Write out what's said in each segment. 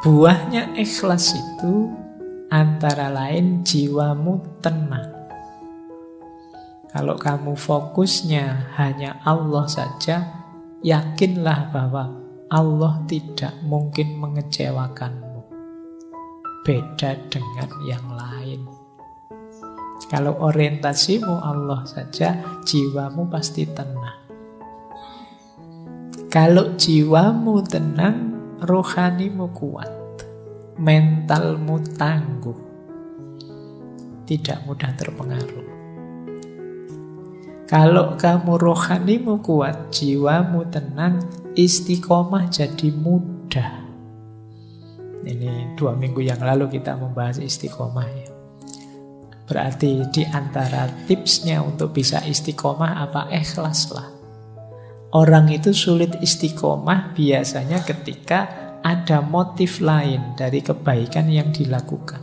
Buahnya ikhlas itu antara lain jiwamu tenang. Kalau kamu fokusnya hanya Allah saja, yakinlah bahwa Allah tidak mungkin mengecewakanmu. Beda dengan yang lain. Kalau orientasimu Allah saja, jiwamu pasti tenang. Kalau jiwamu tenang, rohanimu kuat, mentalmu tangguh, tidak mudah terpengaruh. Kalau kamu rohanimu kuat, jiwamu tenang, istiqomah jadi mudah. Ini 2 minggu yang lalu kita membahas istiqomah ya. Berarti di antara tipsnya untuk bisa istiqomah apa? Ikhlaslah. Orang itu sulit istiqomah biasanya ketika ada motif lain dari kebaikan yang dilakukan.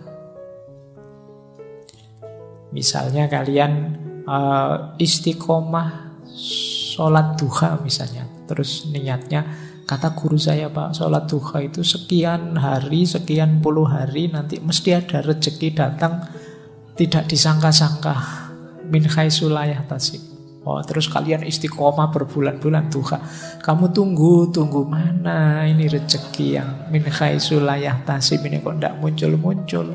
Misalnya kalian istiqomah sholat duha misalnya, terus niatnya, kata guru saya Pak, sholat duha itu sekian hari, sekian puluh hari, nanti mesti ada rezeki datang tidak disangka-sangka, min haitsu la yahtasib. Oh, terus kalian istiqomah berbulan-bulan duha, kamu tunggu mana ini rezeki yang min haitsu la yahtasib ini kok tidak muncul-muncul.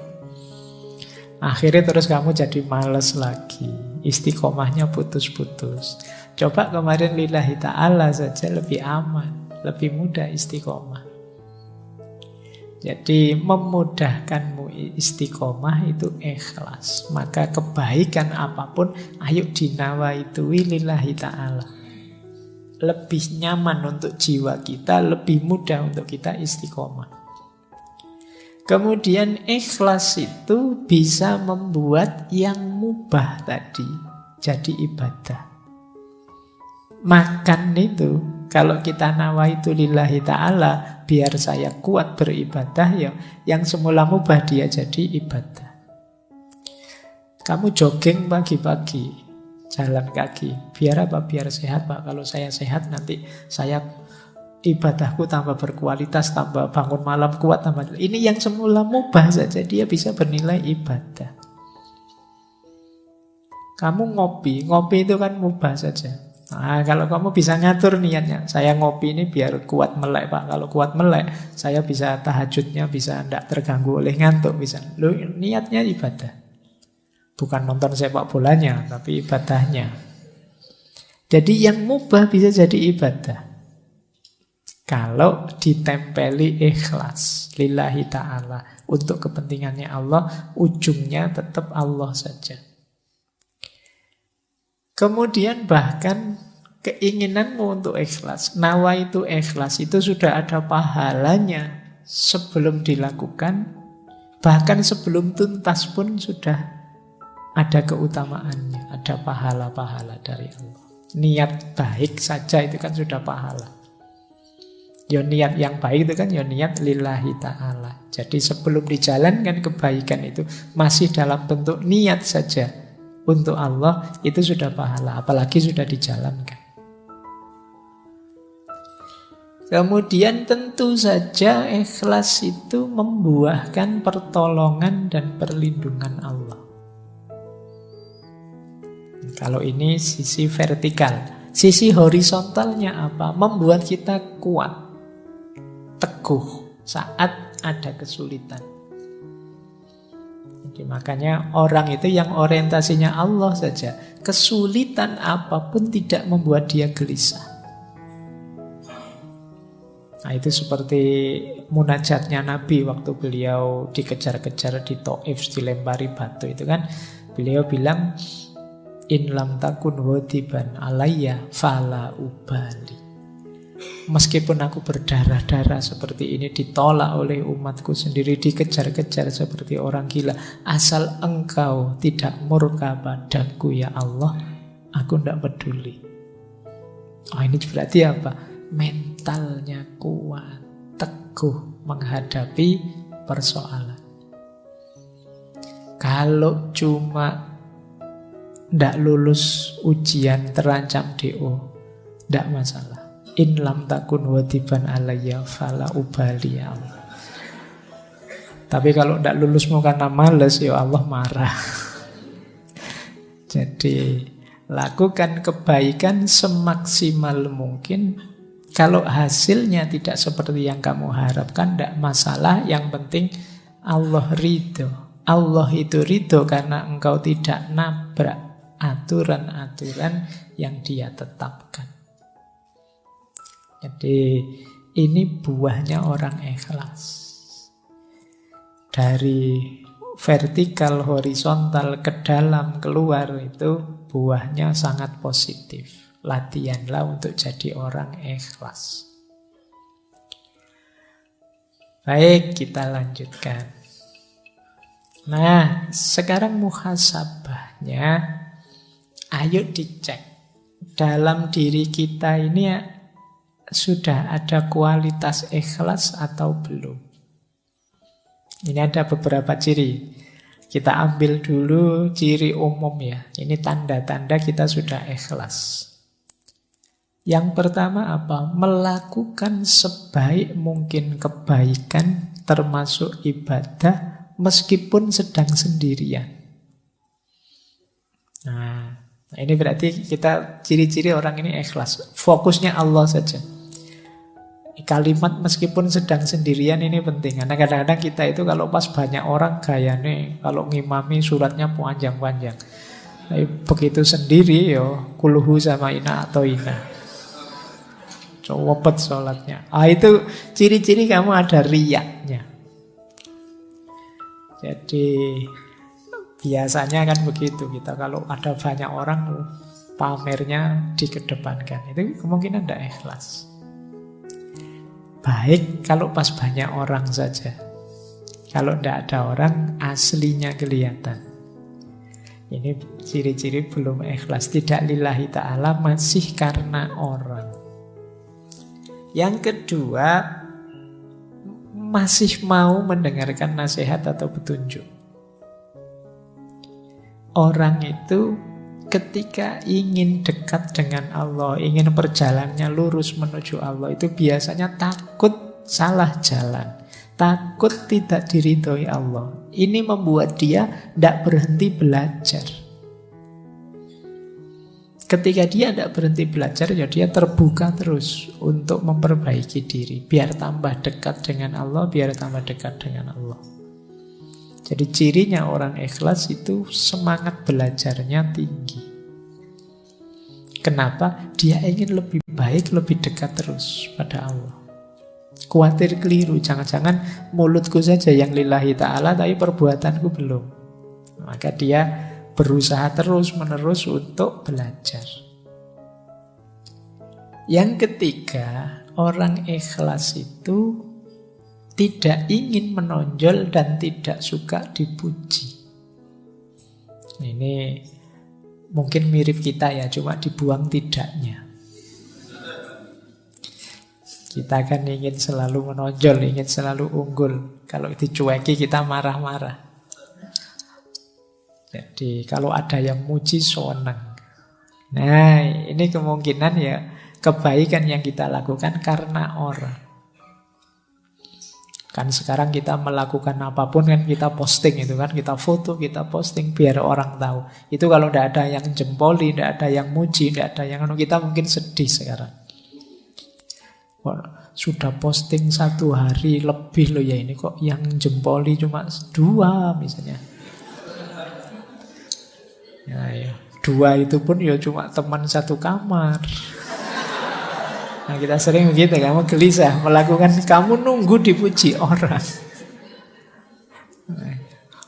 Akhirnya terus kamu jadi malas lagi, istiqomahnya putus-putus. Coba kemarin lillahi ta'ala saja lebih aman, lebih mudah istiqomah. Jadi memudahkanmu istiqomah itu ikhlas. Maka kebaikan apapun, ayo dinawaitui lillahi ta'ala. Lebih nyaman untuk jiwa kita, lebih mudah untuk kita istiqomah. Kemudian ikhlas itu bisa membuat yang mubah tadi jadi ibadah. Makan itu, kalau kita nawaitu lillahi ta'ala, biar saya kuat beribadah, ya, yang semula mubah dia jadi ibadah. Kamu jogging pagi-pagi, jalan kaki, biar apa? Biar sehat Pak. Kalau saya sehat nanti saya ibadahku tambah berkualitas, tambah bangun malam kuat, tambah. Ini yang semula mubah saja dia bisa bernilai ibadah. Kamu ngopi itu kan mubah saja. Nah, kalau kamu bisa ngatur niatnya, saya ngopi ini biar kuat melek Pak. Kalau kuat melek, saya bisa tahajudnya, bisa tidak terganggu oleh ngantuk, bisa. Loh, niatnya ibadah. Bukan nonton sepak bolanya, tapi ibadahnya. Jadi yang mubah bisa jadi ibadah. Kalau ditempeli ikhlas lillahi ta'ala, untuk kepentingannya Allah, ujungnya tetap Allah saja. Kemudian bahkan keinginanmu untuk ikhlas, nawa itu ikhlas, itu sudah ada pahalanya sebelum dilakukan, bahkan sebelum tuntas pun sudah ada keutamaannya, ada pahala-pahala dari Allah. Niat baik saja itu kan sudah pahala. Ya niat yang baik itu kan ya niat lillahi ta'ala. Jadi sebelum dijalankan kebaikan itu masih dalam bentuk niat saja untuk Allah, itu sudah pahala, apalagi sudah dijalankan. Kemudian tentu saja ikhlas itu membuahkan pertolongan dan perlindungan Allah. Kalau ini sisi vertikal. Sisi horizontalnya apa? Membuat kita kuat, teguh saat ada kesulitan. Jadi makanya orang itu yang orientasinya Allah saja, kesulitan apapun tidak membuat dia gelisah. Nah, itu seperti munajatnya Nabi waktu beliau dikejar-kejar di Taif, dilempari batu itu kan. Beliau bilang, in lam takun wadiban alayya fala ubali. Meskipun aku berdarah-darah seperti ini, ditolak oleh umatku sendiri, dikejar-kejar seperti orang gila, asal engkau tidak murka padaku ya Allah, aku tidak peduli. Oh, ini berarti apa? Mentalnya kuat, teguh menghadapi persoalan. Kalau cuma tidak lulus ujian, terancam DO, tidak masalah. In lam takun wadiban alayya fala ubali ya Allah. Tapi kalau tidak lulusmu karena males, ya Allah marah. Jadi lakukan kebaikan semaksimal mungkin. Kalau hasilnya tidak seperti yang kamu harapkan, tidak masalah. Yang penting Allah ridho. Allah itu ridho karena engkau tidak nabrak aturan-aturan yang Dia tetapkan. Jadi ini buahnya orang ikhlas. Dari vertikal, horizontal, ke dalam, keluar, itu buahnya sangat positif. Latihanlah untuk jadi orang ikhlas. Baik, kita lanjutkan. Nah, sekarang muhasabahnya, ayo dicek. Dalam diri kita ini sudah ada kualitas ikhlas atau belum? Ini ada beberapa ciri. Kita ambil dulu ciri umum ya. Ini tanda-tanda kita sudah ikhlas. Yang pertama apa? Melakukan sebaik mungkin kebaikan termasuk ibadah meskipun sedang sendirian. Nah, ini berarti kita ciri-ciri orang ini ikhlas. Fokusnya Allah saja. Kalimat meskipun sedang sendirian ini penting. Karena kadang-kadang kita itu kalau pas banyak orang gayane, kalau ngimami suratnya panjang-panjang. Tapi begitu sendiri yo kulhu sama ina atau ina. Cowopet sholatnya. Itu ciri-ciri kamu ada riyaknya. Jadi biasanya kan begitu. Kita kalau ada banyak orang pamernya dikedepankan. Itu kemungkinan tidak ikhlas. Baik kalau pas banyak orang saja. Kalau tidak ada orang, aslinya kelihatan. Ini ciri-ciri belum ikhlas. Tidak lillahi ta'ala, masih karena orang. Yang kedua, masih mau mendengarkan nasihat atau petunjuk. Orang itu ketika ingin dekat dengan Allah, ingin perjalanannya lurus menuju Allah, itu biasanya takut salah jalan, takut tidak diridhoi Allah. Ini membuat dia tidak berhenti belajar. Ketika dia tidak berhenti belajar, ya dia terbuka terus untuk memperbaiki diri, biar tambah dekat dengan Allah, biar tambah dekat dengan Allah. Jadi cirinya orang ikhlas itu semangat belajarnya tinggi. Kenapa? Dia ingin lebih baik, lebih dekat terus pada Allah. Khawatir keliru, jangan-jangan mulutku saja yang lillahi ta'ala, tapi perbuatanku belum. Maka dia berusaha terus-menerus untuk belajar. Yang ketiga, orang ikhlas itu tidak ingin menonjol dan tidak suka dipuji. Ini mungkin mirip kita ya, cuma dibuang tidaknya. Kita kan ingin selalu menonjol, ingin selalu unggul. Kalau dicueki kita marah-marah. Jadi kalau ada yang muji senang. Nah, ini kemungkinan ya kebaikan yang kita lakukan karena orang. Kan sekarang kita melakukan apapun kan kita posting itu kan. Kita foto, kita posting biar orang tahu. Itu kalau tidak ada yang jempoli, tidak ada yang muji, tidak ada yang kita mungkin sedih sekarang. Sudah posting 1 hari lebih loh ya, ini kok yang jempoli cuma 2 misalnya. Ya, 2 itu pun ya cuma teman satu kamar. Nah kita sering begitu, kamu gelisah melakukan, kamu nunggu dipuji orang.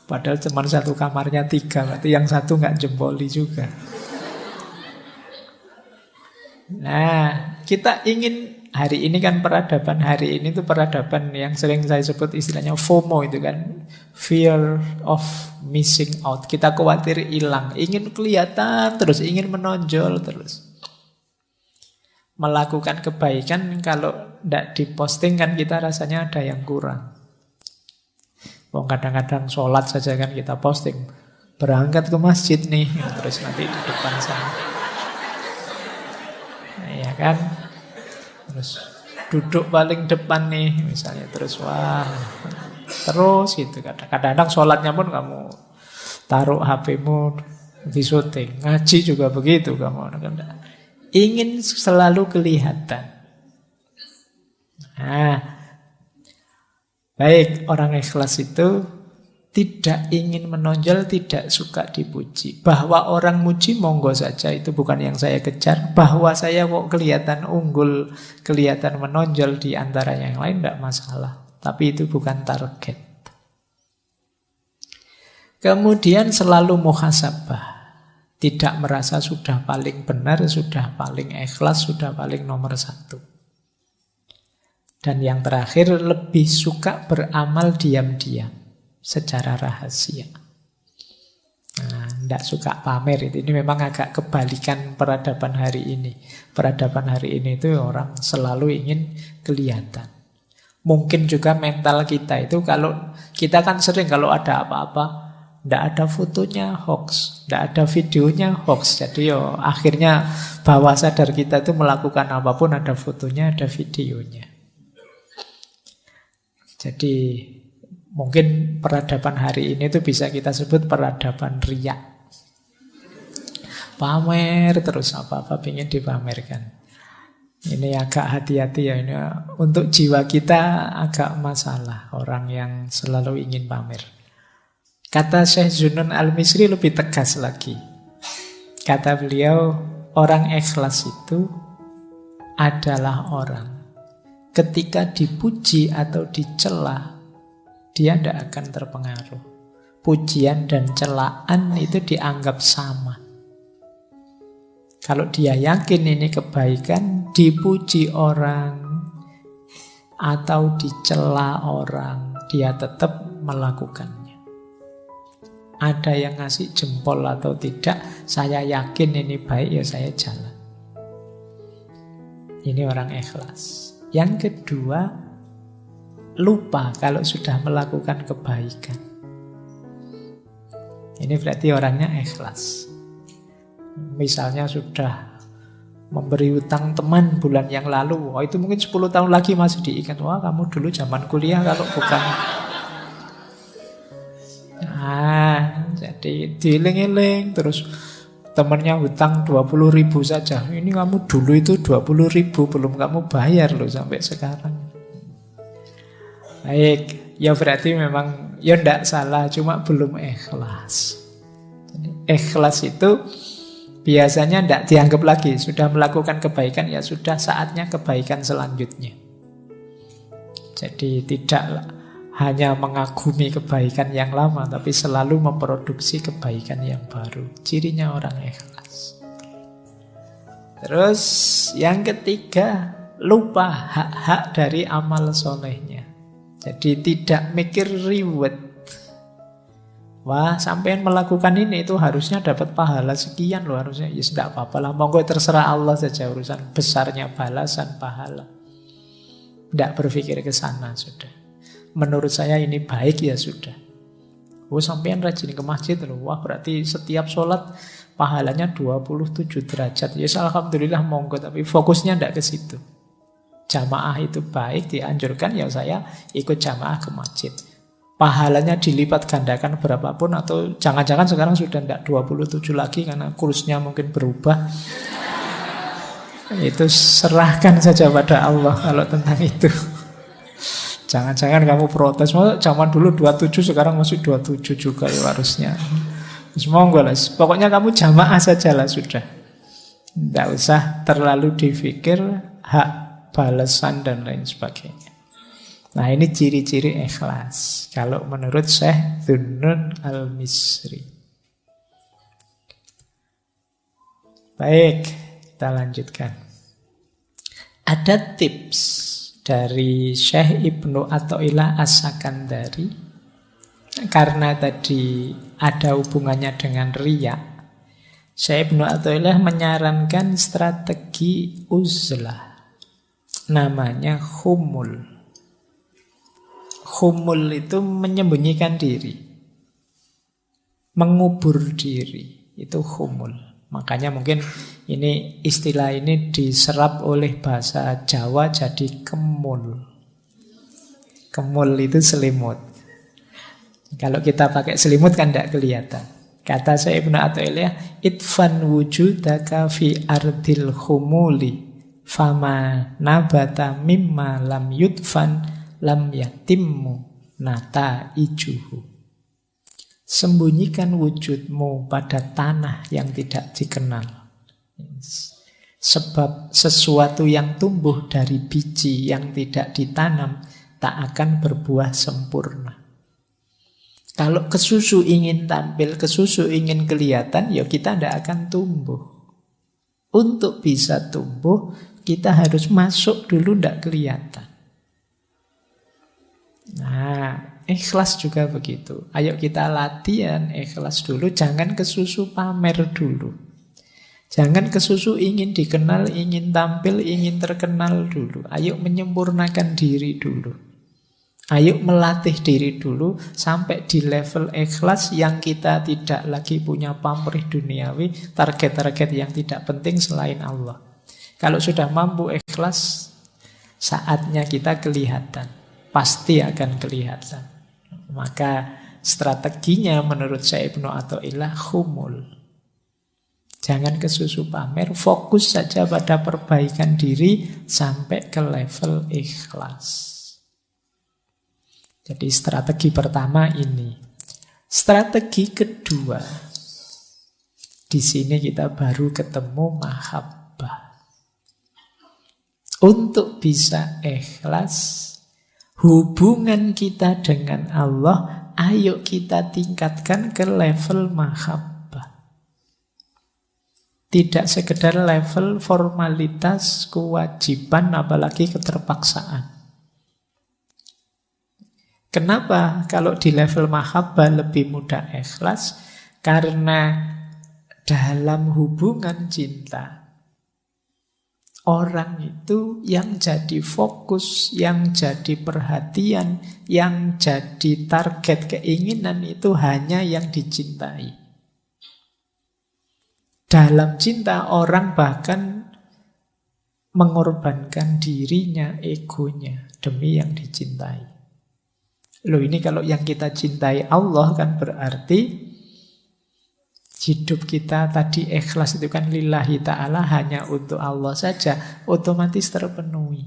Padahal cuma satu kamarnya 3, berarti yang satu nggak jempoli juga. Nah kita ingin, hari ini kan peradaban, hari ini tuh peradaban yang sering saya sebut istilahnya FOMO itu kan, fear of missing out. Kita khawatir hilang, ingin kelihatan terus, ingin menonjol terus. Melakukan kebaikan kalau tidak diposting kan kita rasanya ada yang kurang. Kadang-kadang sholat saja kan kita posting, berangkat ke masjid nih, terus nanti di depan sana. Nah, ya kan, terus duduk paling depan nih misalnya, terus wah terus gitu. Kadang-kadang sholatnya pun kamu taruh HP-mu di syuting. Ngaji juga begitu kamu. Ingin selalu kelihatan. Nah, baik, orang ikhlas itu tidak ingin menonjol, tidak suka dipuji. Bahwa orang muji monggo saja, itu bukan yang saya kejar. Bahwa saya kok kelihatan unggul, kelihatan menonjol di antara yang lain, tidak masalah. Tapi itu bukan target. Kemudian selalu muhasabah. Tidak merasa sudah paling benar, sudah paling ikhlas, sudah paling nomor satu. Dan yang terakhir, lebih suka beramal diam-diam, secara rahasia. Nah, tidak suka pamer itu. Ini memang agak kebalikan peradaban hari ini. Peradaban hari ini itu orang selalu ingin kelihatan. Mungkin juga mental kita itu, kalau kita kan sering kalau ada apa-apa, tidak ada fotonya hoax, tidak ada videonya hoax. Jadi akhirnya bawah sadar kita itu melakukan apapun ada fotonya, ada videonya. Jadi mungkin peradaban hari ini itu bisa kita sebut peradaban riya. Pamer terus apa-apa ingin dipamerkan. Ini agak hati-hati ya, ini untuk jiwa kita agak masalah orang yang selalu ingin pamer. Kata Syekh Zunun Al-Misri lebih tegas lagi. Kata beliau, orang ikhlas itu adalah orang ketika dipuji atau dicela, dia tidak akan terpengaruh. Pujian dan celaan itu dianggap sama. Kalau dia yakin ini kebaikan, dipuji orang atau dicela orang, dia tetap melakukannya. Ada yang ngasih jempol atau tidak, saya yakin ini baik, ya saya jalan. Ini orang ikhlas. Yang kedua, lupa kalau sudah melakukan kebaikan. Ini berarti orangnya ikhlas. Misalnya sudah memberi utang teman bulan yang lalu, itu mungkin 10 tahun lagi masih diingat. Wah, kamu dulu zaman kuliah kalau bukan... jadi dieling-eling terus temennya hutang 20.000 saja. Ini kamu dulu itu 20.000 belum kamu bayar loh sampai sekarang. Baik, ya berarti memang ya ndak salah, cuma belum ikhlas. Ikhlas itu biasanya ndak dianggap lagi, sudah melakukan kebaikan ya sudah saatnya kebaikan selanjutnya. Jadi tidak hanya mengagumi kebaikan yang lama, tapi selalu memproduksi kebaikan yang baru. Cirinya orang ikhlas. Terus yang ketiga, lupa hak-hak dari amal solehnya. Jadi tidak mikir reward. Wah, sampean melakukan ini itu harusnya dapat pahala sekian loh harusnya. Ya tidak apa-apa lah, monggo terserah Allah saja urusan besarnya balasan pahala. Tidak berpikir ke sana sudah. Menurut saya ini baik ya sudah. Oh, sampean rajin ke masjid loh. Wah, berarti setiap sholat pahalanya 27 derajat. Ya alhamdulillah monggo, tapi fokusnya tidak ke situ. Jamaah itu baik, dianjurkan ya saya ikut jamaah ke masjid. Pahalanya dilipat gandakan berapapun, atau jangan-jangan sekarang sudah tidak 27 lagi karena kursnya mungkin berubah. Itu serahkan saja pada Allah kalau tentang itu. Jangan-jangan kamu protes, zaman dulu 27 sekarang masih 27 juga ya harusnya. Monggo lah, pokoknya kamu jamaah saja lah sudah. Tidak usah terlalu dipikir hak balasan dan lain sebagainya. Nah, ini ciri-ciri ikhlas kalau menurut Syekh Zunun Al-Misri. Baik, kita lanjutkan. Ada tips dari Syekh Ibnu Athaillah As-Sakandari, karena tadi ada hubungannya dengan riya. Syekh Ibnu Athaillah menyarankan strategi uzlah, namanya khumul. Khumul itu menyembunyikan diri, mengubur diri, itu khumul. Makanya mungkin ini istilah ini diserap oleh bahasa Jawa jadi kemul. Kemul itu selimut. Kalau kita pakai selimut kan tidak kelihatan. Kata saya Ibnu Athaillah, idfan wujudaka fi ardil khumuli fama nabata mimma lam yudfan lam yatimmu nata ijuhu. Sembunyikan wujudmu pada tanah yang tidak dikenal. Sebab sesuatu yang tumbuh dari biji yang tidak ditanam tak akan berbuah sempurna. Kalau kesusu ingin tampil, kesusu ingin kelihatan, ya kita tidak akan tumbuh. Untuk bisa tumbuh, kita harus masuk dulu tidak kelihatan. Nah, ikhlas juga begitu. Ayo kita latihan ikhlas dulu, jangan kesusu pamer dulu. Jangan kesusu ingin dikenal, ingin tampil, ingin terkenal dulu. Ayo menyempurnakan diri dulu. Ayo melatih diri dulu sampai di level ikhlas yang kita tidak lagi punya pamrih duniawi, target-target yang tidak penting selain Allah. Kalau sudah mampu ikhlas, saatnya kita kelihatan. Pasti akan kelihatan. Maka strateginya menurut saya Ibnu Athaillah khumul. Jangan kesusu pamer, fokus saja pada perbaikan diri sampai ke level ikhlas. Jadi strategi pertama ini. Strategi kedua, di sini kita baru ketemu mahabbah. Untuk bisa ikhlas, hubungan kita dengan Allah, ayo kita tingkatkan ke level mahabbah. Tidak sekedar level formalitas, kewajiban, apalagi keterpaksaan. Kenapa kalau di level mahabbah lebih mudah ikhlas? Karena dalam hubungan cinta, orang itu yang jadi fokus, yang jadi perhatian, yang jadi target keinginan itu hanya yang dicintai. Dalam cinta orang bahkan mengorbankan dirinya, egonya demi yang dicintai. Loh, ini kalau yang kita cintai Allah kan berarti hidup kita tadi ikhlas itu kan lillahi ta'ala, hanya untuk Allah saja, otomatis terpenuhi.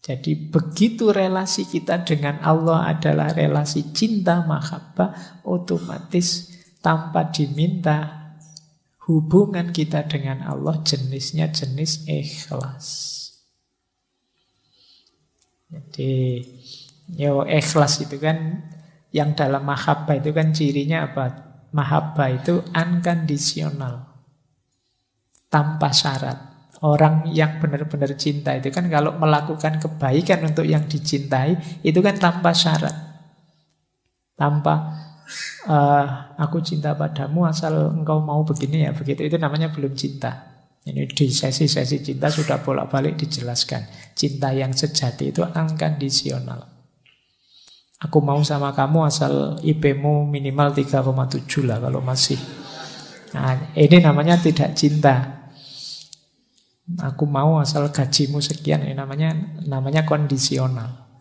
Jadi begitu relasi kita dengan Allah adalah relasi cinta mahabbah, otomatis tanpa diminta hubungan kita dengan Allah jenisnya jenis ikhlas. Jadi ikhlas itu kan yang dalam mahabbah itu kan cirinya apa? Mahabbah itu unconditional, tanpa syarat. Orang yang benar-benar cinta itu kan kalau melakukan kebaikan untuk yang dicintai itu kan tanpa syarat. Tanpa aku cinta padamu asal engkau mau begini ya begitu, itu namanya belum cinta. Ini di sesi-sesi cinta sudah bolak-balik dijelaskan. Cinta yang sejati itu unconditional. Aku mau sama kamu asal IP-mu minimal 3,7 lah kalau masih. Nah, ini namanya tidak cinta. Aku mau asal gajimu sekian, ini namanya kondisional.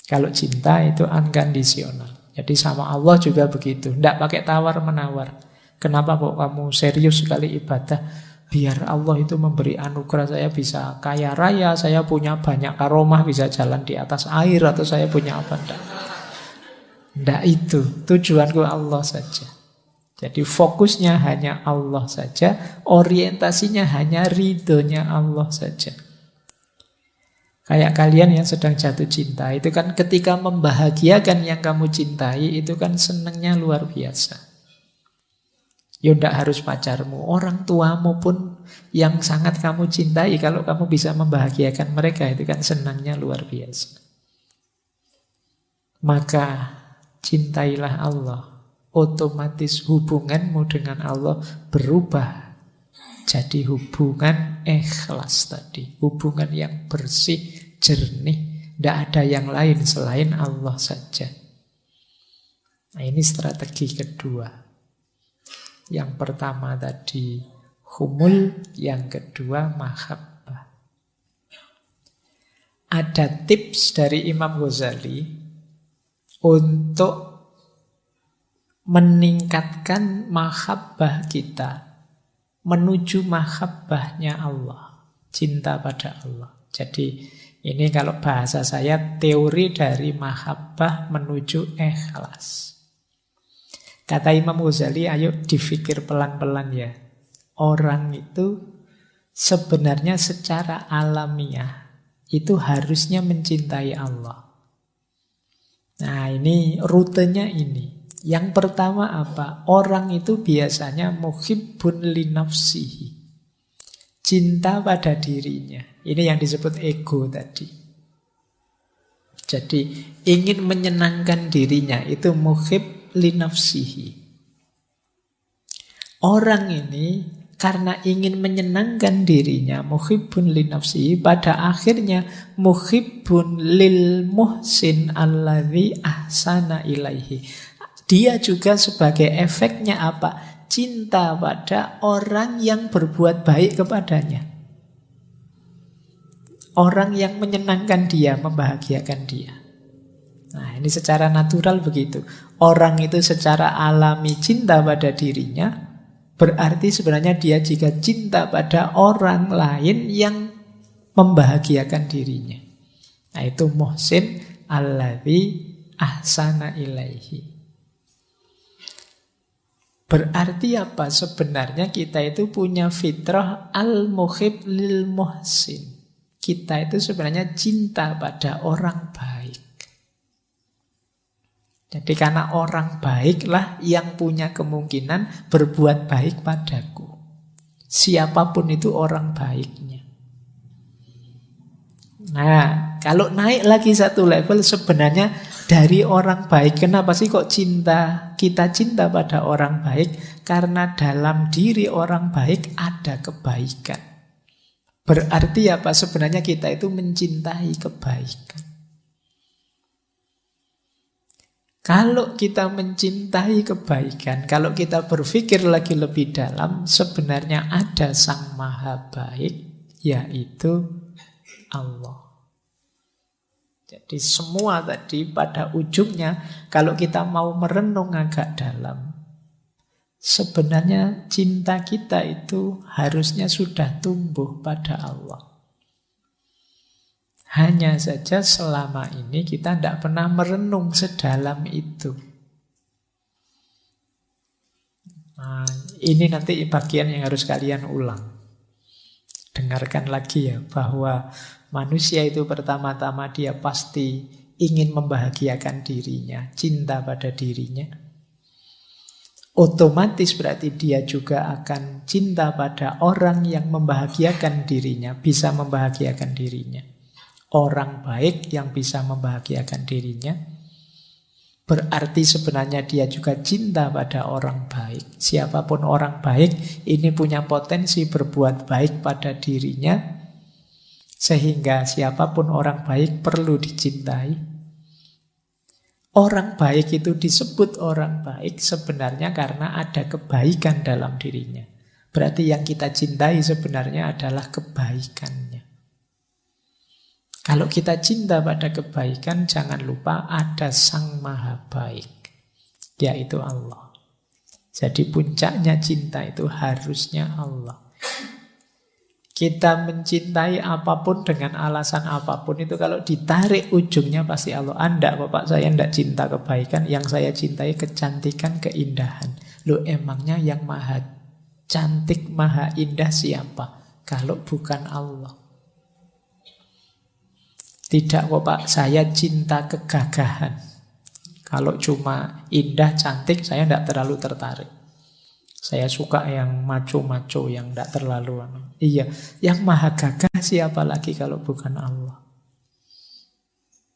Kalau cinta itu unconditional. Jadi sama Allah juga begitu. Tidak pakai tawar-menawar. Kenapa kok kamu serius sekali ibadah? Biar Allah itu memberi anugerah, saya bisa kaya raya, saya punya banyak karomah, bisa jalan di atas air, atau saya punya apa. Tidak itu, tujuanku Allah saja. Jadi fokusnya hanya Allah saja, orientasinya hanya ridhonya Allah saja. Kayak kalian yang sedang jatuh cinta, itu kan ketika membahagiakan yang kamu cintai, itu kan senangnya luar biasa. Ya tidak harus pacarmu, orang tuamu pun yang sangat kamu cintai, kalau kamu bisa membahagiakan mereka, itu kan senangnya luar biasa. Maka cintailah Allah, otomatis hubunganmu dengan Allah berubah jadi hubungan ikhlas tadi, hubungan yang bersih, jernih, tidak ada yang lain selain Allah saja. Nah, ini strategi kedua. Yang pertama tadi humul, yang kedua mahabbah. Ada tips dari Imam Ghazali untuk meningkatkan mahabbah kita menuju mahabbahnya Allah, cinta pada Allah. Jadi ini kalau bahasa saya teori dari mahabbah menuju ikhlas. Kata Imam Ghazali, ayo difikir pelan-pelan ya. Orang itu sebenarnya secara alamiah itu harusnya mencintai Allah. Nah ini rutenya ini. Yang pertama apa? Orang itu biasanya muhibbun li nafsihi. Cinta pada dirinya. Ini yang disebut ego tadi. Jadi ingin menyenangkan dirinya itu muhib li nafsihi. Orang ini karena ingin menyenangkan dirinya, muhibbun li nafsihi, pada akhirnya muhibbun lil muhsin alladzi ahsana ilaihi. Dia juga sebagai efeknya apa? Cinta pada orang yang berbuat baik kepadanya. Orang yang menyenangkan dia, membahagiakan dia. Nah, ini secara natural begitu. Orang itu secara alami cinta pada dirinya, berarti sebenarnya dia jika cinta pada orang lain yang membahagiakan dirinya. Nah itu muhsin alladzi ahsana ilaihi. Berarti apa? Sebenarnya kita itu punya fitrah al-muhib lil muhsin. Kita itu sebenarnya cinta pada orang baik. Jadi karena orang baiklah yang punya kemungkinan berbuat baik padaku. Siapapun itu orang baiknya. Nah, kalau naik lagi satu level sebenarnya dari orang baik. Kenapa sih kok kita cinta pada orang baik? Karena dalam diri orang baik ada kebaikan. Berarti apa? Sebenarnya kita itu mencintai kebaikan. Kalau kita mencintai kebaikan, kalau kita berpikir lagi lebih dalam, sebenarnya ada Sang Maha Baik, yaitu Allah. Jadi semua tadi pada ujungnya, kalau kita mau merenung agak dalam, sebenarnya cinta kita itu harusnya sudah tumbuh pada Allah. Hanya saja selama ini kita tidak pernah merenung sedalam itu. Nah, ini nanti bagian yang harus kalian ulang. Dengarkan lagi ya, bahwa manusia itu pertama-tama dia pasti ingin membahagiakan dirinya, cinta pada dirinya. Otomatis berarti dia juga akan cinta pada orang yang membahagiakan dirinya, bisa membahagiakan dirinya. Orang baik yang bisa membahagiakan dirinya, berarti sebenarnya dia juga cinta pada orang baik. Siapapun orang baik, ini punya potensi berbuat baik pada dirinya, sehingga siapapun orang baik perlu dicintai. Orang baik itu disebut orang baik sebenarnya karena ada kebaikan dalam dirinya. Berarti yang kita cintai sebenarnya adalah kebaikannya. Kalau kita cinta pada kebaikan, jangan lupa ada Sang Maha Baik, yaitu Allah. Jadi puncaknya cinta itu harusnya Allah. Kita mencintai apapun dengan alasan apapun itu kalau ditarik ujungnya pasti Allah. Anda, Bapak, saya tidak cinta kebaikan, yang saya cintai kecantikan, keindahan. Loh, emangnya yang maha cantik, maha indah siapa? Kalau bukan Allah. Tidak kok Pak, saya cinta kegagahan. Kalau cuma indah, cantik, saya tidak terlalu tertarik. Saya suka yang maco-maco, yang tidak terlalu. Iya, yang maha gagah siapa lagi kalau bukan Allah.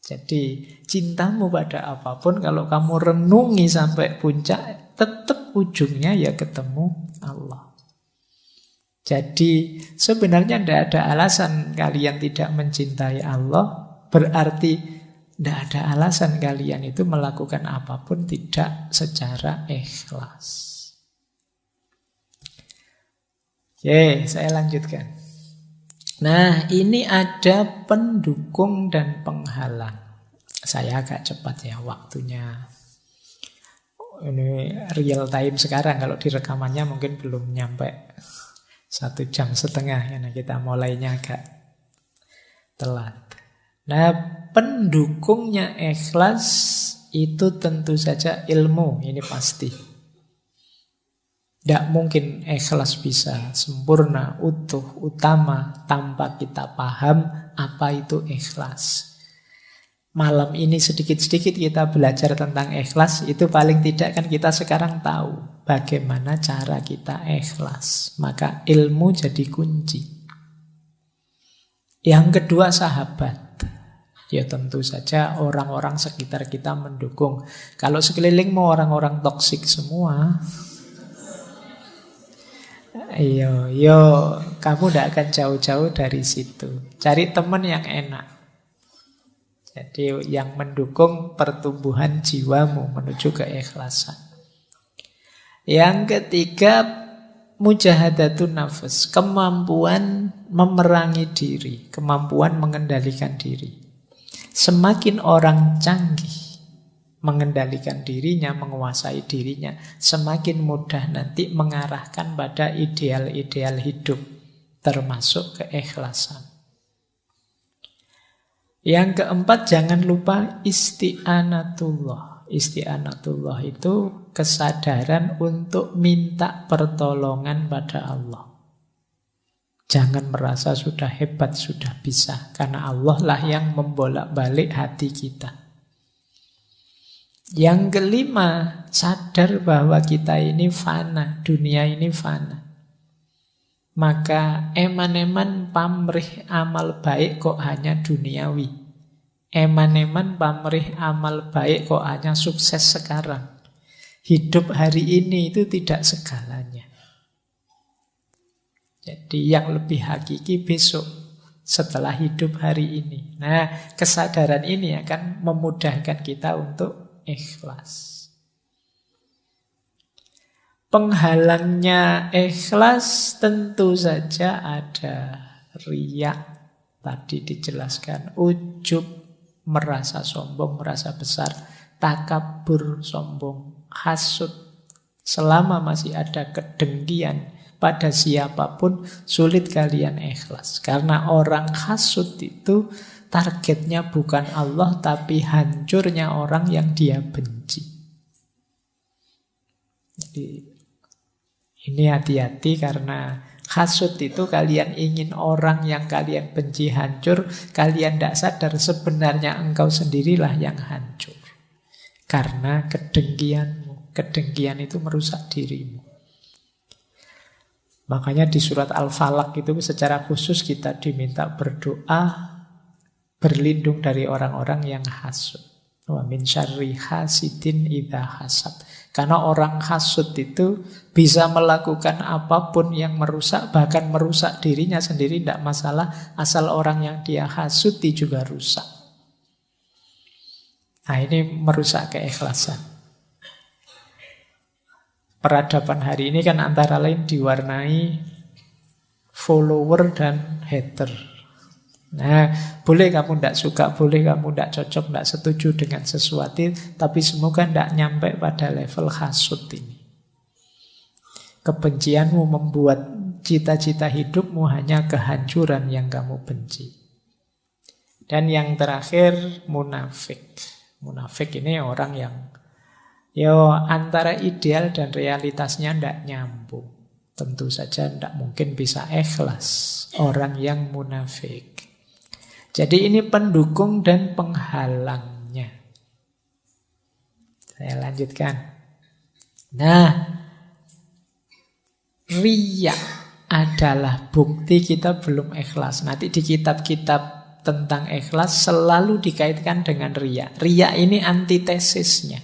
Jadi cintamu pada apapun, kalau kamu renungi sampai puncak, tetap ujungnya ya ketemu Allah. Jadi sebenarnya tidak ada alasan kalian tidak mencintai Allah. Berarti tidak ada alasan kalian itu melakukan apapun tidak secara ikhlas. Oke, saya lanjutkan. Nah, ini ada pendukung dan penghalang. Saya agak cepat ya waktunya. Ini real time sekarang, kalau di rekamannya mungkin belum nyampe 1,5 jam, karena kita mulainya agak telat. Nah, pendukungnya ikhlas itu tentu saja ilmu, ini pasti. Tidak mungkin ikhlas bisa sempurna, utuh, utama tanpa kita paham apa itu ikhlas. Malam ini sedikit-sedikit kita belajar tentang ikhlas, itu paling tidak kan kita sekarang tahu bagaimana cara kita ikhlas. Maka ilmu jadi kunci. Yang kedua sahabat. Ya tentu saja orang-orang sekitar kita mendukung. Kalau sekelilingmu orang-orang toksik semua, yo kamu tidak akan jauh-jauh dari situ. Cari teman yang enak. Jadi yang mendukung pertumbuhan jiwamu menuju keikhlasan. Yang ketiga, mujahadatun nafas, kemampuan memerangi diri, kemampuan mengendalikan diri. Semakin orang canggih mengendalikan dirinya, menguasai dirinya, semakin mudah nanti mengarahkan pada ideal-ideal hidup, termasuk keikhlasan. Yang keempat, jangan lupa isti'anatullah. Isti'anatullah itu kesadaran untuk minta pertolongan pada Allah. Jangan merasa sudah hebat, sudah bisa. Karena Allah lah yang membolak-balik hati kita. Yang kelima, sadar bahwa kita ini fana, dunia ini fana. Maka eman-eman pamrih amal baik kok hanya duniawi. Eman-eman pamrih amal baik kok hanya sukses sekarang. Hidup hari ini itu tidak segalanya. Jadi yang lebih hakiki besok setelah hidup hari ini. Nah, kesadaran ini akan memudahkan kita untuk ikhlas. Penghalangnya ikhlas tentu saja ada riya. Tadi dijelaskan ujub, merasa sombong, merasa besar, takabur, sombong, hasud. Selama masih ada kedengkian pada siapapun, sulit kalian ikhlas. Karena orang hasud itu targetnya bukan Allah, tapi hancurnya orang yang dia benci. Jadi ini hati-hati, karena hasud itu kalian ingin orang yang kalian benci hancur, kalian tidak sadar sebenarnya engkau sendirilah yang hancur. Karena kedengkianmu, kedengkian itu merusak dirimu. Makanya di surat Al-Falaq itu secara khusus kita diminta berdoa, berlindung dari orang-orang yang hasud. Wa min syarri hasidin idza hasad. Karena orang hasud itu bisa melakukan apapun yang merusak, bahkan merusak dirinya sendiri tidak masalah, asal orang yang dia hasuti juga rusak. Nah, ini merusak keikhlasan. Peradaban hari ini kan antara lain diwarnai follower dan hater. Nah, boleh kamu tidak suka, boleh kamu tidak cocok, tidak setuju dengan sesuatu, tapi semoga tidak nyampe pada level hasud ini. Kebencianmu membuat cita-cita hidupmu hanya kehancuran yang kamu benci. Dan yang terakhir, munafik. Munafik ini orang yang antara ideal dan realitasnya tidak nyambung. Tentu saja tidak mungkin bisa ikhlas orang yang munafik. Jadi ini pendukung dan penghalangnya. Saya lanjutkan. Nah, riya adalah bukti kita belum ikhlas. Nanti di kitab-kitab tentang ikhlas selalu dikaitkan dengan riya. Riya ini antitesisnya.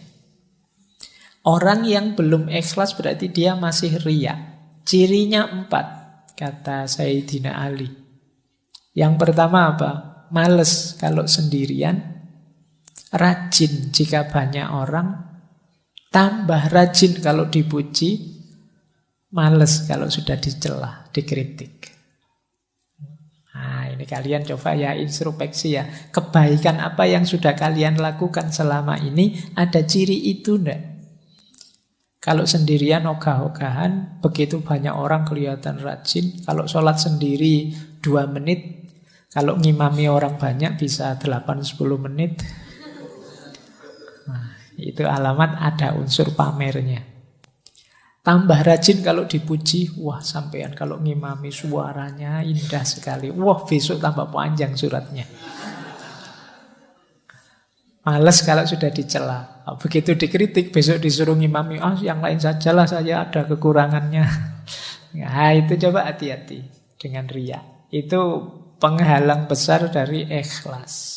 Orang yang belum ikhlas berarti dia masih riya. Cirinya 4, kata Sayyidina Ali. Yang pertama apa? Males kalau sendirian, rajin jika banyak orang, tambah rajin kalau dipuji, males kalau sudah dicela, dikritik. Nah, ini kalian coba ya introspeksi ya. Kebaikan apa yang sudah kalian lakukan selama ini, ada ciri itu enggak? Kalau sendirian ogah-ogahan, begitu banyak orang kelihatan rajin. Kalau sholat sendiri 2 menit, kalau ngimami orang banyak bisa 8-10 menit. Nah, itu alamat ada unsur pamernya. Tambah rajin kalau dipuji, wah sampean kalau ngimami suaranya indah sekali. Wah besok tambah panjang suratnya. Males kalau sudah dicela. Begitu dikritik, besok disuruh ngimami, yang lain sajalah, saya ada kekurangannya. Nah itu coba hati-hati dengan riya. Itu penghalang besar dari ikhlas.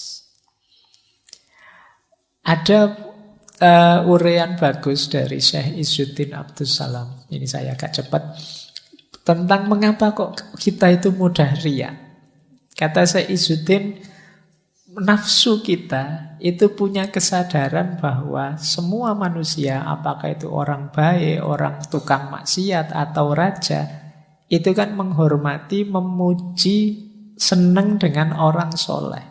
Ada uraian bagus dari Syekh Izzuddin Abdus Salam. Ini saya agak cepat. Tentang mengapa kok kita itu mudah riya. Kata Syekh Izzuddin, nafsu kita itu punya kesadaran bahwa semua manusia, apakah itu orang baik, orang tukang maksiat atau raja, itu kan menghormati, memuji, senang dengan orang soleh.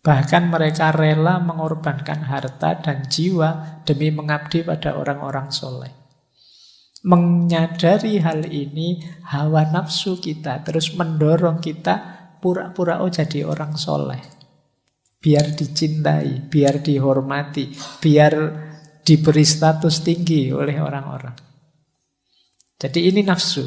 Bahkan mereka rela mengorbankan harta dan jiwa demi mengabdi pada orang-orang soleh. Menyadari hal ini, hawa nafsu kita terus mendorong kita pura-pura jadi orang soleh. Biar dicintai, biar dihormati, biar diberi status tinggi oleh orang-orang. Jadi ini nafsu.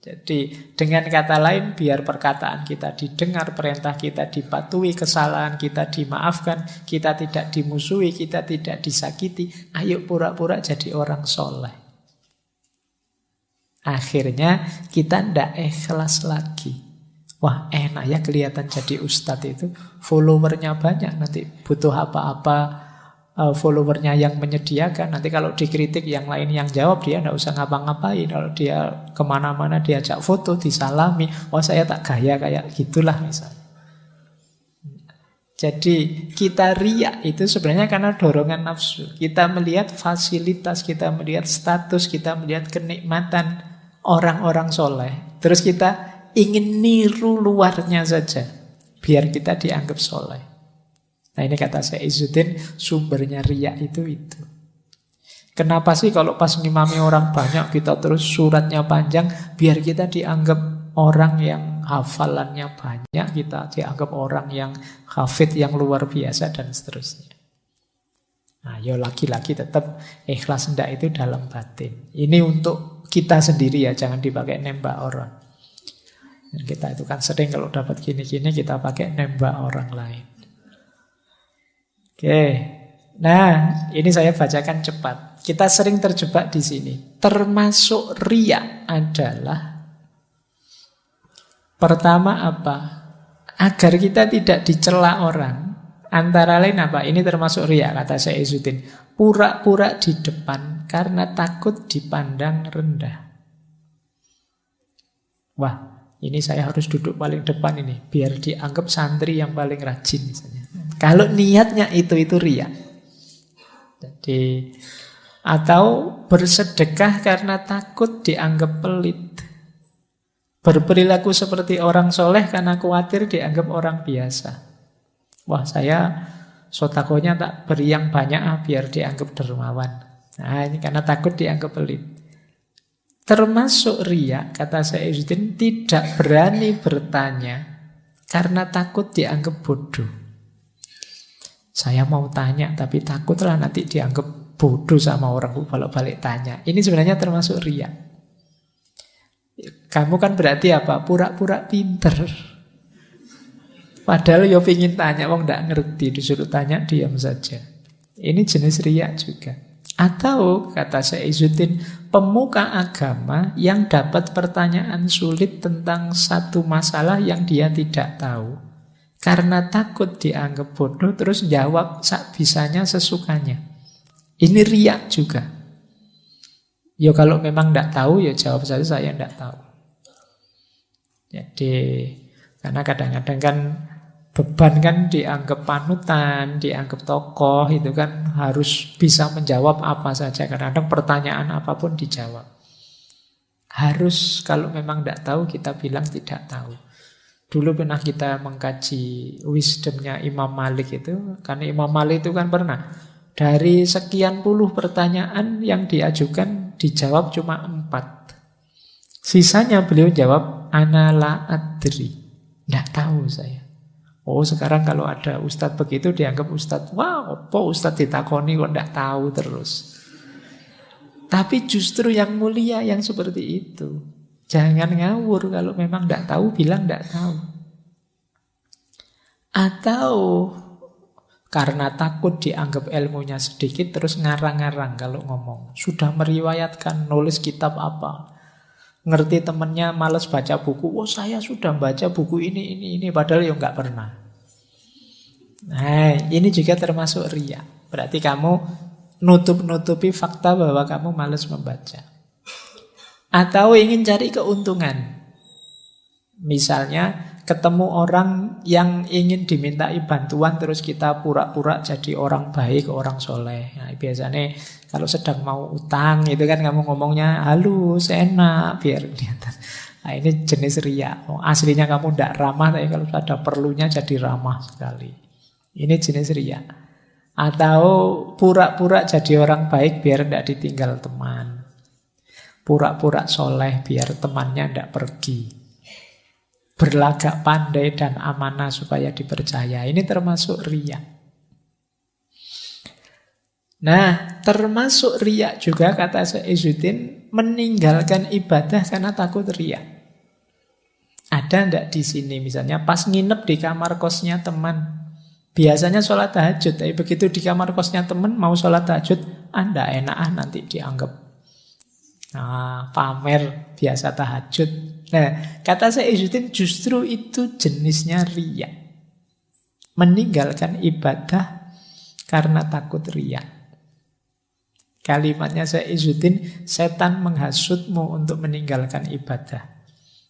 Jadi dengan kata lain, biar perkataan kita didengar, perintah kita dipatuhi, kesalahan kita dimaafkan, kita tidak dimusuhi, kita tidak disakiti, ayo pura-pura jadi orang soleh. Akhirnya kita tidak ikhlas lagi. Wah enak ya kelihatan jadi ustadz itu, followernya banyak, nanti butuh apa-apa followernya yang menyediakan. Nanti kalau dikritik yang lain yang jawab, dia tidak usah ngapa-ngapain. Kalau dia kemana-mana diajak foto, disalami, wah saya tak gaya kayak gitulah misalnya. Jadi kita riya itu sebenarnya karena dorongan nafsu. Kita melihat fasilitas, kita melihat status, kita melihat kenikmatan orang-orang soleh. Terus kita ingin niru luarnya saja, biar kita dianggap soleh. Nah ini kata Syekh Izzuddin, sumbernya riya itu. Kenapa sih kalau pas ngimami orang banyak kita terus suratnya panjang, biar kita dianggap orang yang hafalannya banyak, kita dianggap orang yang hafid yang luar biasa dan seterusnya. Nah ya lagi-lagi tetap ikhlas hendak itu dalam batin. Ini untuk kita sendiri ya, jangan dipakai nembak orang. Dan kita itu kan sering kalau dapat gini-gini kita pakai nembak orang lain. Oke, nah ini saya bacakan cepat. Kita sering terjebak di sini. Termasuk riya adalah pertama apa? Agar kita tidak dicela orang. Antara lain apa? Ini termasuk riya kata Syekh Izzuddin. Pura-pura di depan karena takut dipandang rendah. Wah. Ini saya harus duduk paling depan ini, biar dianggap santri yang paling rajin misalnya. Kalau niatnya itu riya. Jadi, atau bersedekah karena takut dianggap pelit. Berperilaku seperti orang soleh karena khawatir dianggap orang biasa. Wah saya sotakonya tak beri yang banyak biar dianggap dermawan. Nah ini karena takut dianggap pelit. Termasuk riya, kata Syekh Izzuddin, tidak berani bertanya karena takut dianggap bodoh. Saya mau tanya tapi takutlah nanti dianggap bodoh sama orang kalau balik tanya. Ini sebenarnya termasuk riya. Kamu kan berarti apa? Pura-pura pinter. Padahal yo pingin tanya, wong ndak ngerti, disuruh tanya diam saja. Ini jenis riya juga. Atau kata Syekh Izzuddin, pemuka agama yang dapat pertanyaan sulit tentang satu masalah yang dia tidak tahu. Karena takut dianggap bodoh, terus jawab sak bisanya sesukanya. Ini riya juga. Ya kalau memang tidak tahu, ya jawab saja saya tidak tahu. Jadi, karena kadang-kadang kan beban kan dianggap panutan, dianggap tokoh, itu kan harus bisa menjawab apa saja. Kadang-kadang pertanyaan apapun dijawab. Harus kalau memang tidak tahu kita bilang tidak tahu. Dulu pernah kita mengkaji wisdomnya Imam Malik itu. Karena Imam Malik itu kan pernah dari sekian puluh pertanyaan yang diajukan dijawab cuma 4. Sisanya beliau jawab ana la adri. Tidak tahu saya. Oh sekarang kalau ada ustadz begitu dianggap ustadz. Wah apa ustadz ditakoni kok tidak tahu terus. Tapi justru yang mulia yang seperti itu. Jangan ngawur kalau memang tidak tahu, bilang tidak tahu. Atau karena takut dianggap ilmunya sedikit, terus ngarang-ngarang kalau ngomong. Sudah meriwayatkan, nulis kitab apa. Ngerti temennya males baca buku. Oh saya sudah baca buku ini. Padahal ya nggak pernah. Nah ini juga termasuk riya. Berarti kamu nutup-nutupi fakta bahwa kamu males membaca. Atau ingin cari keuntungan. Misalnya ketemu orang yang ingin dimintai bantuan terus kita pura-pura jadi orang baik, orang soleh. Nah, biasanya kalau sedang mau utang itu kan kamu ngomongnya halus, enak biar kelihatan. Nah, ini jenis riya. Oh, aslinya kamu tidak ramah, tapi kalau ada perlunya jadi ramah sekali. Ini jenis riya. Atau pura-pura jadi orang baik biar tidak ditinggal teman. Pura-pura soleh biar temannya tidak pergi. Berlagak pandai dan amanah supaya dipercaya. Ini termasuk riya. Nah, termasuk riya juga kata Syekh Izzuddin meninggalkan ibadah karena takut riya. Ada ndak di sini misalnya pas nginep di kamar kosnya teman. Biasanya sholat tahajud, tapi begitu di kamar kosnya teman mau sholat tahajud, Anda enak nanti dianggap pamer biasa tahajud. Nah, kata Syekh Izzuddin justru itu jenisnya riya. Meninggalkan ibadah karena takut riya. Kalimatnya Syekh Izzuddin, setan menghasutmu untuk meninggalkan ibadah.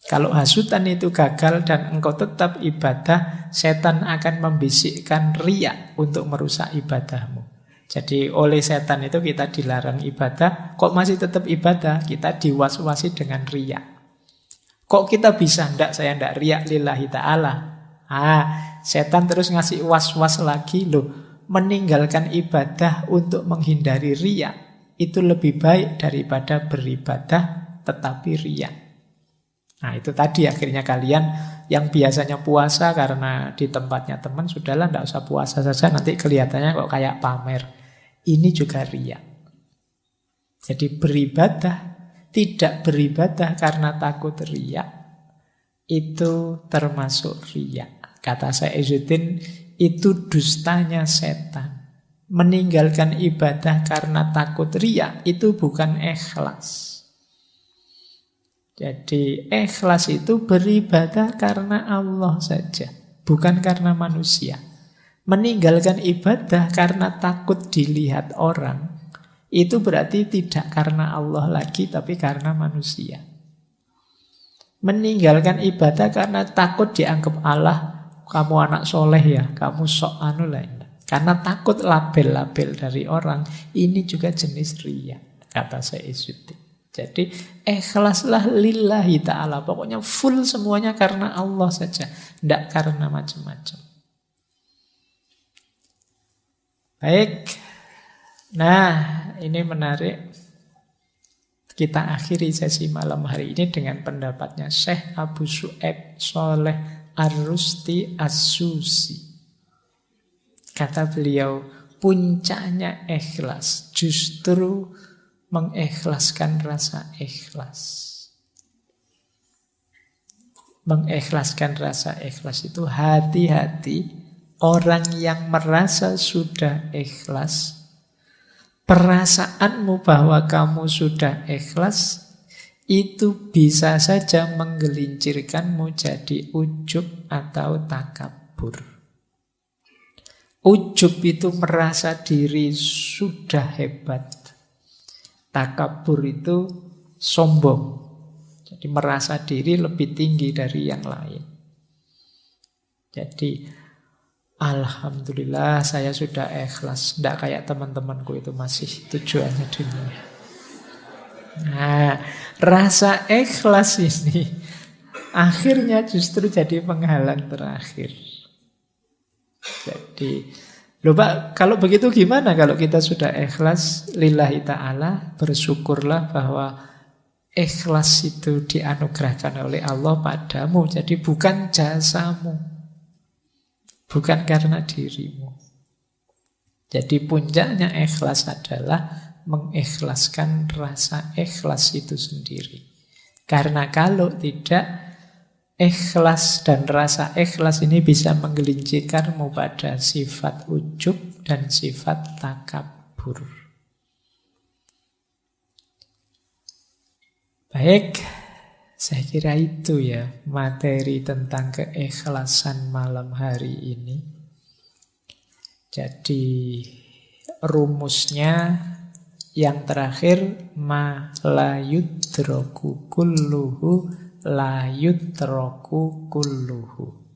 Kalau hasutan itu gagal dan engkau tetap ibadah, setan akan membisikkan riya untuk merusak ibadahmu. Jadi oleh setan itu kita dilarang ibadah, kok masih tetap ibadah, kita diwas-wasi dengan riya. Kok kita bisa? Ndak, saya ndak riya lillahi ta'ala. Setan terus ngasih was-was lagi loh. Meninggalkan ibadah untuk menghindari riya itu lebih baik daripada beribadah tetapi riya. Nah itu tadi akhirnya kalian yang biasanya puasa karena di tempatnya teman, sudahlah ndak usah puasa saja, nanti kelihatannya kok kayak pamer. Ini juga riya. Jadi beribadah, tidak beribadah karena takut riya, itu termasuk riya. Kata Syekh Izzuddin, itu dustanya setan. Meninggalkan ibadah karena takut riya, itu bukan ikhlas. Jadi ikhlas itu beribadah karena Allah saja, bukan karena manusia. Meninggalkan ibadah karena takut dilihat orang, itu berarti tidak karena Allah lagi, tapi karena manusia. Meninggalkan ibadah karena takut dianggap Allah, kamu anak soleh ya, kamu sok anu lah. Karena takut label-label dari orang, ini juga jenis riya, kata Syekh Izzuddin. Jadi ikhlaslah lillahi ta'ala, pokoknya full semuanya karena Allah saja, tidak karena macam-macam. Baik, nah ini menarik. Kita akhiri sesi malam hari ini dengan pendapatnya Syekh Abu Syu'aib Sholeh Ar-Rusti As-Susi. Kata beliau, puncaknya ikhlas justru mengikhlaskan rasa ikhlas. Mengikhlaskan rasa ikhlas itu hati-hati. Orang yang merasa sudah ikhlas, perasaanmu bahwa kamu sudah ikhlas, itu bisa saja menggelincirkanmu jadi ujub atau takabur. Ujub itu merasa diri sudah hebat. Takabur itu sombong. Jadi merasa diri lebih tinggi dari yang lain. Jadi alhamdulillah saya sudah ikhlas. Tidak kayak teman-temanku itu masih tujuannya dunia. Nah, rasa ikhlas ini akhirnya justru jadi penghalang terakhir. Jadi, loh Pak, kalau begitu gimana kalau kita sudah ikhlas lillahi ta'ala, bersyukurlah bahwa ikhlas itu dianugerahkan oleh Allah padamu. Jadi bukan jasamu, bukan karena dirimu. Jadi puncaknya ikhlas adalah mengikhlaskan rasa ikhlas itu sendiri. Karena kalau tidak, ikhlas dan rasa ikhlas ini bisa menggelincirkanmu pada sifat ujub dan sifat takabur. Baik, saya kira itu ya materi tentang keikhlasan malam hari ini. Jadi rumusnya yang terakhir, ma la yudroku kulluhu la yudroku kulluhu.